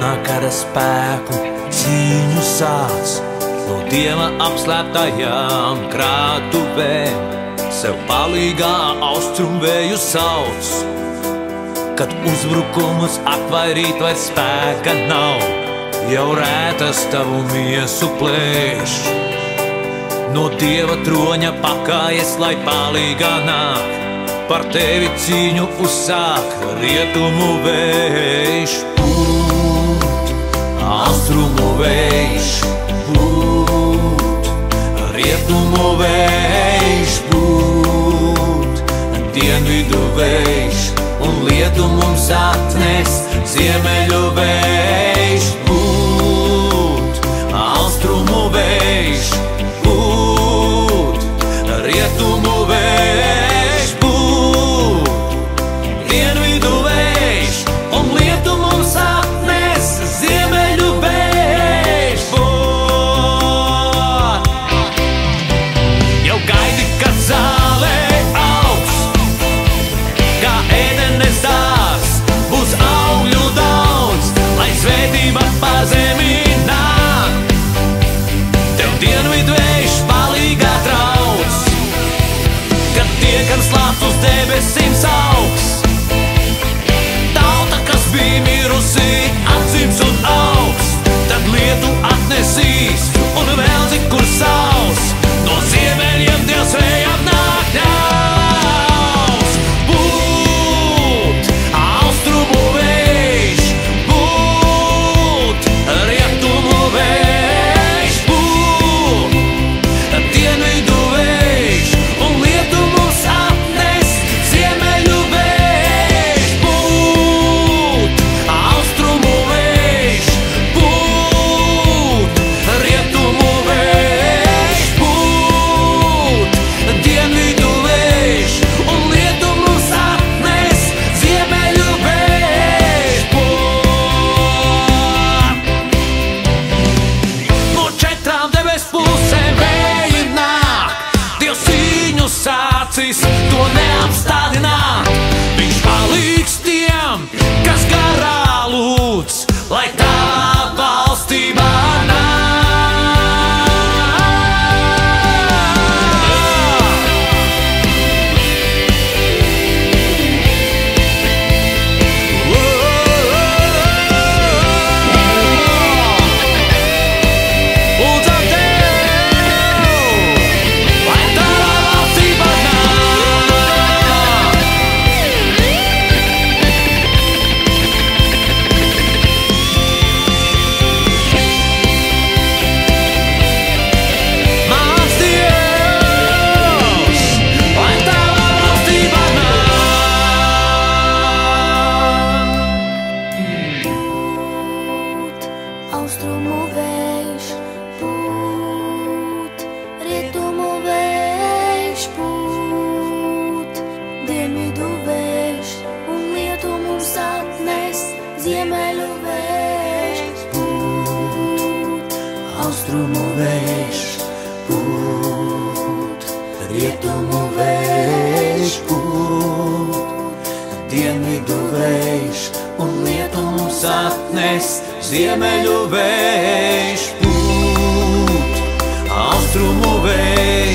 jaunā kara spēku cīņu sāc no Dieva apslēptajām krātuvēm. Sev palīgā austrumvēju sauc, kad uzbrukumus atvairīt vairs spēka nav. Jau rētas tavu miesu plēš, no Dieva troņa pakājies, lai palīgā nāk. Par tevi cīņu uzsāk rietumu vējš. Pūt, austrumu vējš, pūt, rietumu vējš, pūt, dienvidu vējš, un lietu mums atnes ziemeļu vējš. Pūt, austrumu vējš, pūt, rietumu vējš. Slāpst uz debesīm sauks, tauta, kas bija mirusi, atdzims un augs. Tad lietu atnesīs un vēl cikur saus, no ziemeļiem Dievs vējām nāk ļaus. Būt, austrumu vējš, būt, rietumu vējš, būt, dienvidu vējš, un lietu mums atnes ziemeļu vējš. Būt, austrumu vējš, būt, rietumu vējš, būt, dienvidu vējš, un lietu mums atnes ziemeļu vējš. No četrām debes pusēm vēji nāk, Dievs cīņu sācis, to neapstādināt. Viņš palīgs tiem, kas garā lūdz, lai tavā valstībā nāk. Lūdzam Tev, lai tavā valstībā nāk. Mans Dievs, lai tavā valstībā nāk. Austrumu vējš, pūt, rietumu vējš, pūt, dienvidu vējš, un lietu mums atnes ziemeļu vējš. Pūt, Austrumu vējš, pūt, rietumu vējš, pūt, dienvidu vējš, un lietu mums atnes ziemeļu vējš. Pūt, austrumu vējš,